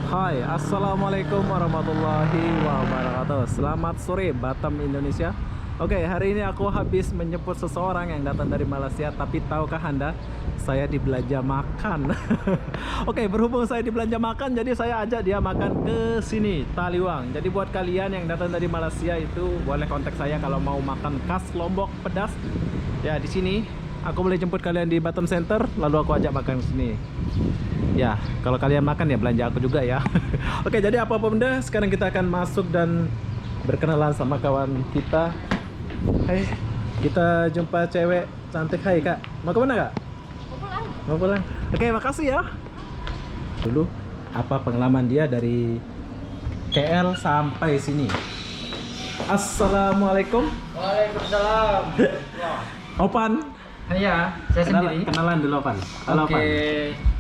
Hai, assalamualaikum warahmatullahi wabarakatuh. Selamat sore Batam, Indonesia. Oke, hari ini aku habis menjemput seseorang yang datang dari Malaysia. Tapi tahukah Anda, saya di belanja makan. Oke, berhubung saya di belanja makan, jadi saya ajak dia makan ke sini, Taliwang. Jadi buat kalian yang datang dari Malaysia itu boleh kontak saya kalau mau makan khas Lombok pedas. Ya, di sini aku boleh jemput kalian di Batam Center, lalu aku ajak makan ke sini. Ya, kalau kalian makan ya belanja aku juga ya. Oke, jadi apa benda, sekarang kita akan masuk dan berkenalan sama kawan kita. Hai, kita jumpa cewek cantik. Hai kak, mau kemana kak? Mau pulang. Oke, makasih ya. Dulu apa pengalaman dia dari KL sampai sini. Assalamualaikum. Waalaikumsalam. Opan. Iya, saya sendiri. Kenalan dulu Pan. Halo Pan.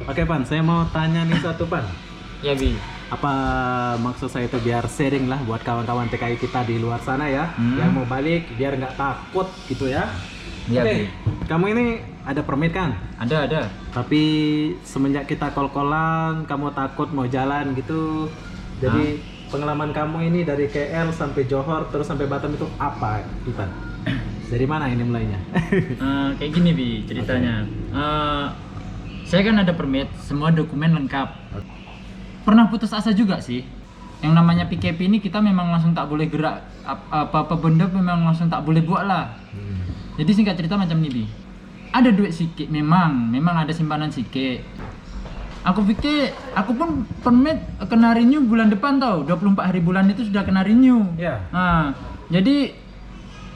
Oke Pan, saya mau tanya nih satu Pan. Ya Bi. Apa maksud saya itu biar sharing lah buat kawan-kawan TKI kita di luar sana ya, yang mau balik biar nggak takut gitu ya. Iya Oke, Bi. kamu ini ada permit kan? Ada. Tapi semenjak kita kol-kolan, kamu takut mau jalan gitu. Jadi pengalaman kamu ini dari KL sampai Johor terus sampai Batam itu apa, Ipan? Dari mana ini mulainya? Kayak gini Bi ceritanya. Saya kan ada permit, semua dokumen lengkap. Pernah putus asa juga sih. Yang namanya PKP ini kita memang langsung tak boleh gerak, apa-apa benda memang langsung tak boleh buat lah. Jadi singkat cerita macam ini Bi. Ada duit sikit memang ada simpanan sikit. Aku pikir, aku pun permit kena renew bulan depan tau, 24 hari bulan itu sudah kena renew. Ya. Nah, jadi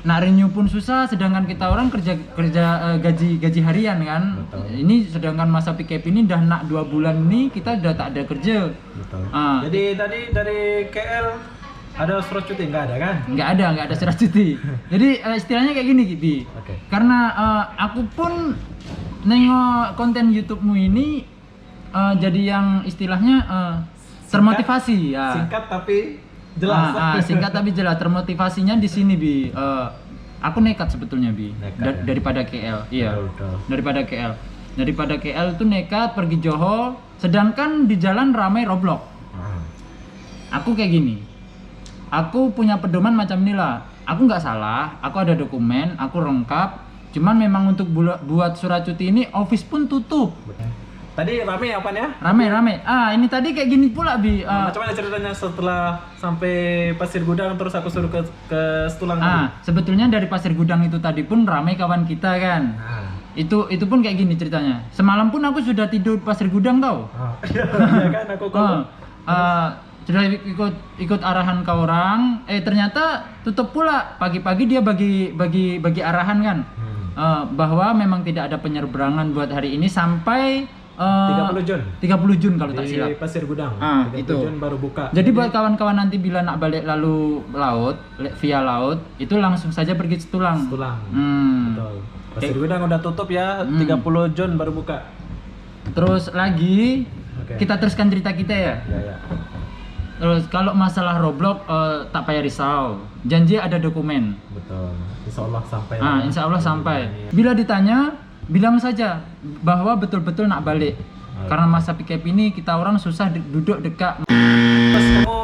nak renew pun susah, sedangkan kita orang kerja gaji harian kan. Betul. Ini sedangkan masa PKP ini udah nak 2 bulan ini kita udah tak ada kerja. Betul. Ah. Jadi tadi dari KL ada surat cuti nggak ada kan? Nggak ada surat cuti. Jadi istilahnya kayak gini Bi. Oke. Karena aku pun nengok konten YouTube-mu ini jadi yang istilahnya termotivasi ya. Singkat tapi jelas. Singkat tapi jelas. Termotivasinya di sini Bi. Aku nekat sebetulnya Bi. Nekat, ya? Daripada KL. Iya. Betul. Daripada KL itu nekat pergi Johor, sedangkan di jalan ramai Roblox. Aku kayak gini. Aku punya pedoman macam inilah. Aku nggak salah, aku ada dokumen, aku lengkap. Cuman memang untuk buat surat cuti ini office pun tutup. Tadi rame apa ya? Rame. Ini tadi kayak gini pula Bi. Macam mana ceritanya setelah sampai Pasir Gudang terus aku suruh ke Setulang? Sebetulnya dari Pasir Gudang itu tadi pun ramai kawan kita kan. Itu pun kayak gini ceritanya. Semalam pun aku sudah tidur Pasir Gudang tau. Iya kan aku Sudah ikut arahan ke orang. Ternyata tutup pula. Pagi-pagi dia bagi arahan kan. Bahwa memang tidak ada penyeberangan buat hari ini sampai 30 Jun. 30 Jun kalau tak Di silap. Pasir Gudang. 30 itu. Jun baru buka. Jadi buat kawan-kawan nanti bila nak balik lalu via laut, itu langsung saja pergi Setulang. Betul. Pasir Gudang udah tutup ya, 30 Jun baru buka. Terus lagi kita teruskan cerita kita ya. Ya. Terus kalau masalah Roblox tak payah risau. Janji ada dokumen. Betul. Insya Allah sampai. Insya Allah sampai. Bila ditanya, bilang saja bahwa betul-betul nak balik. Karena masa PKP ini kita orang susah duduk dekat. Pas kamu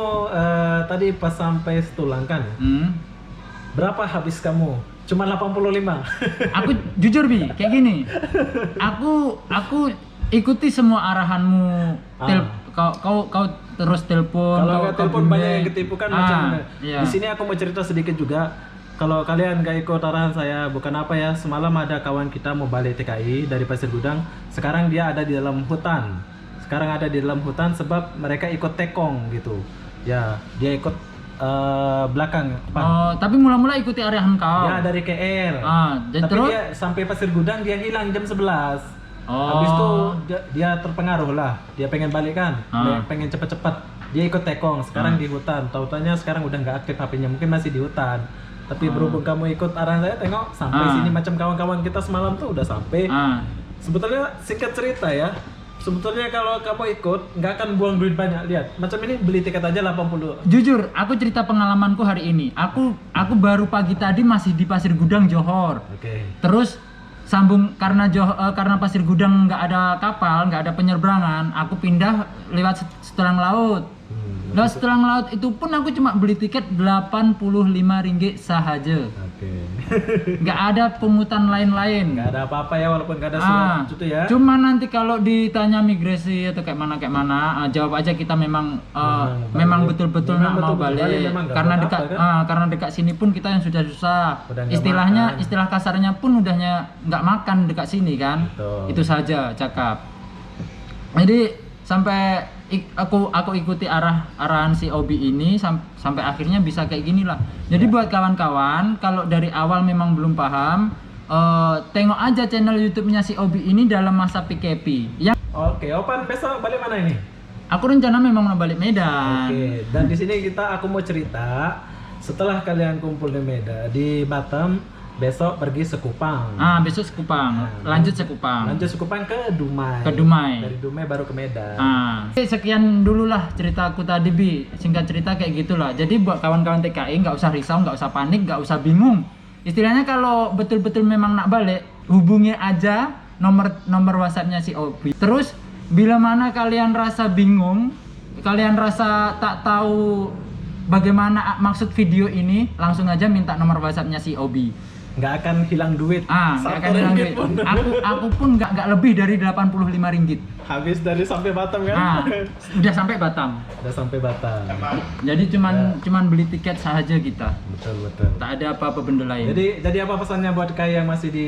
tadi pas sampai Setulang kan? Berapa habis kamu? Cuma 85. Aku jujur Bi, kayak gini. Aku ikuti semua arahanmu. Kau terus telepon. Kalau nggak telepon banyak yang ketipu kan macam. Iya. Di sini aku mau cerita sedikit juga. Kalau kalian nggak ikut arahan saya, bukan apa ya. Semalam ada kawan kita mau balik TKI dari Pasir Gudang. Sekarang dia ada di dalam hutan. Sebab mereka ikut tekong gitu. Ya, dia ikut belakang. Tapi mula-mula ikuti arahan kau. Ya dari KL. Tapi terus dia sampai Pasir Gudang dia hilang jam 11. Habis itu dia terpengaruh lah. Dia pengen balik kan. Dia pengen cepat-cepat. Dia ikut tekong. Sekarang di hutan. Tahu-taunya sekarang udah nggak aktif HP-nya. Mungkin masih di hutan. Tapi berhubung kamu ikut arahan saya, tengok sampai sini macam kawan-kawan kita semalam tuh udah sampai. Sebetulnya singkat cerita ya. Sebetulnya kalau kamu ikut nggak akan buang duit banyak. Lihat, macam ini beli tiket aja 80. Jujur, aku cerita pengalamanku hari ini. Aku baru pagi tadi masih di Pasir Gudang Johor. Oke. Terus sambung karena Pasir Gudang nggak ada kapal, nggak ada penyeberangan, aku pindah lewat setelang laut. Lewat setelang laut itu pun aku cuma beli tiket 85 ringgit sahaja. Oke. Nggak ada pungutan lain-lain. Nggak ada apa-apa ya, walaupun nggak ada surat itu ya. Cuma nanti kalau ditanya migrasi atau kayak mana, jawab aja kita memang betul-betul Memang mau betul-betul balik. memang nggak Karena buat dekat apa, kan? karena dekat sini pun kita yang sudah susah. Udah nggak Istilahnya makan. istilah kasarnya pun udahnya nggak makan dekat sini kan. Betul. Itu saja cakap. Jadi sampai aku ikuti arahan si Obi ini sampai akhirnya bisa kayak gini lah. Jadi buat kawan-kawan kalau dari awal memang belum paham, tengok aja channel YouTube-nya si Obi ini dalam masa PKP. Oke, Opan besok balik mana ini? Aku rencana memang mau balik Medan. Oke, dan di sini aku mau cerita setelah kalian kumpul di Medan, di Batam, besok pergi Sekupang. Besok Sekupang. Lanjut Sekupang. Lanjut Sekupang ke Dumai. Ke Dumai. Dari Dumai baru ke Medan. Sekian dulu lah cerita aku tadi, Bi. Singkat cerita kayak gitulah. Jadi buat kawan-kawan TKI nggak usah risau, nggak usah panik, nggak usah bingung. Istilahnya kalau betul-betul memang nak balik, hubungi aja nomor WhatsApp-nya si Obi. Terus bila mana kalian rasa bingung, kalian rasa tak tahu bagaimana maksud video ini, langsung aja minta nomor WhatsApp-nya si Obi. Nggak akan hilang duit. Nggak akan hilang duit. Aku pun nggak lebih dari 85 ringgit. Habis dari sampai Batam kan? Udah sampai Batam. Udah sampai Batam. Jadi cuman beli tiket saja kita. Betul. Tak ada apa-apa benda lain. Jadi apa pesannya buat kayak yang masih di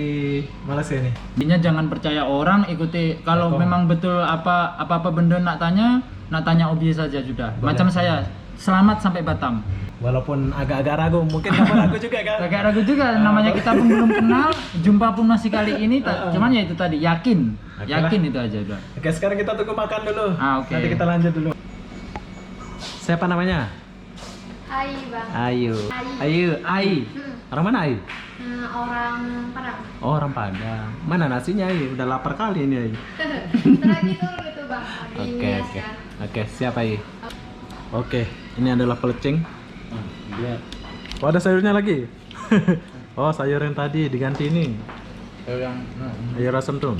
Malaysia nih? Intinya jangan percaya orang, ikuti kalau memang betul apa-apa benda nak tanya Obi saja sudah. Boleh. Macam saya, selamat sampai Batam. Walaupun agak-agak ragu, mungkin kamu ragu juga kan? Agak ragu juga, namanya kita pun belum kenal, jumpa pun masih kali ini, cuman ya itu tadi, yakin. Oke Yakin lah. itu aja udah. Oke, sekarang kita tunggu makan dulu. Oke. Nanti kita lanjut dulu. Siapa namanya? Hai bang. Ayu. Ai. Orang mana Ai? Orang Padang. Oh, orang Padang. Mana nasinya Ai? Udah lapar kali ini Ai. Terlagi dulu gitu bang. Oke, siap Ai. Oke, ini adalah pelecing. Oh, ada sayurnya lagi. Oh, sayur yang tadi diganti ini. Sayur asam tuh.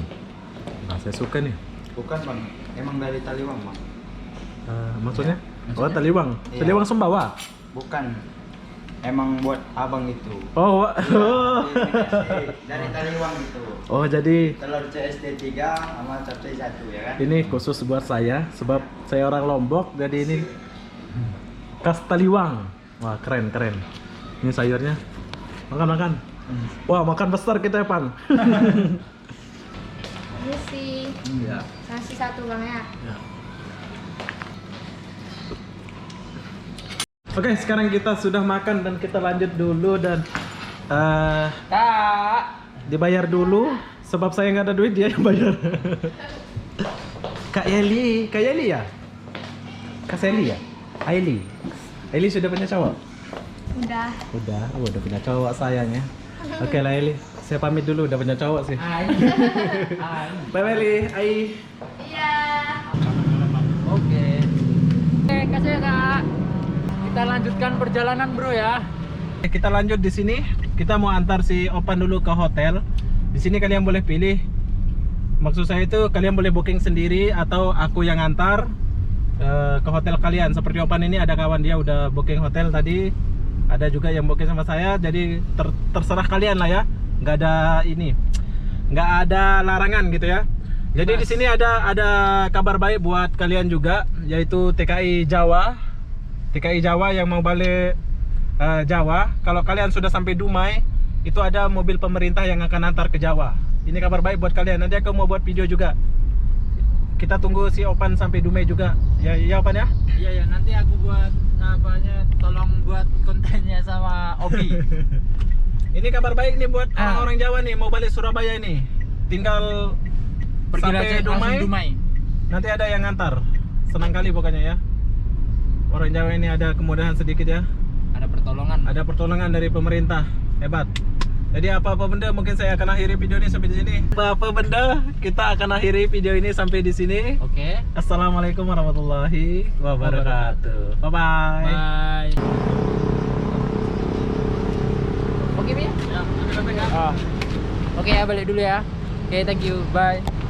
Nah, saya suka nih. Bukan bang, emang dari Taliwang bang. Maksudnya? Oh, Taliwang. Iya. Taliwang Sumbawa. Bukan, emang buat abang itu. Oh, Dari Taliwang itu. oh jadi Telur CSD 3 sama capcay 1 ya kan? ini khusus buat saya sebab saya orang Lombok, jadi ini khas Taliwang. Wah, keren. Ini sayurnya. Makan. Wah, makan besar kita ya, Pan. Ini sih. Ya. Nasi satu bang ya. Oke, sekarang kita sudah makan dan kita lanjut dulu dan Kak, dibayar dulu sebab saya nggak ada duit, dia yang bayar. Kak Yeli ya? Kak Seli ya? Aili sudah punya cowok? Udah. Udah punya cowok sayangnya. Oke lah Eli, saya pamit dulu, udah punya cowok sih. Bye Eli, Ai. Iya. Oke, kasih ya Kak. Kita lanjutkan perjalanan bro ya. Kita lanjut di sini. Kita mau antar si Opan dulu ke hotel. Di sini kalian boleh pilih. Maksud saya itu kalian boleh booking sendiri atau aku yang antar ke hotel kalian. Seperti Opan ini ada kawan dia udah booking hotel tadi. Ada juga yang booking sama saya. Jadi terserah kalian lah ya. Nggak ada larangan gitu ya. Jadi di sini ada kabar baik buat kalian juga, yaitu TKI Jawa yang mau balik Jawa. Kalau kalian sudah sampai Dumai, itu ada mobil pemerintah yang akan antar ke Jawa. Ini kabar baik buat kalian. Nanti aku mau buat video juga. Kita tunggu si Opan sampai Dumai juga. Ya Opan ya? Iya nanti aku buat tolong buat kontennya sama Obi. Ini kabar baik nih buat orang-orang Jawa nih mau balik Surabaya ini. Tinggal Pergi sampai langsung Dumai. Nanti ada yang ngantar. Senang kali pokoknya ya. Orang Jawa ini ada kemudahan sedikit ya. Ada pertolongan. Ada pertolongan dari pemerintah. Hebat. Jadi apa-apa benda mungkin saya akan akhiri video ini sampai di sini. Apa-apa benda kita akan akhiri video ini sampai di sini. Oke. Assalamualaikum warahmatullahi wabarakatuh. Bye bye. Bye. Oke, Bi? Ya, kita pegang. Oke ya, balik dulu ya. Oke, thank you. Bye.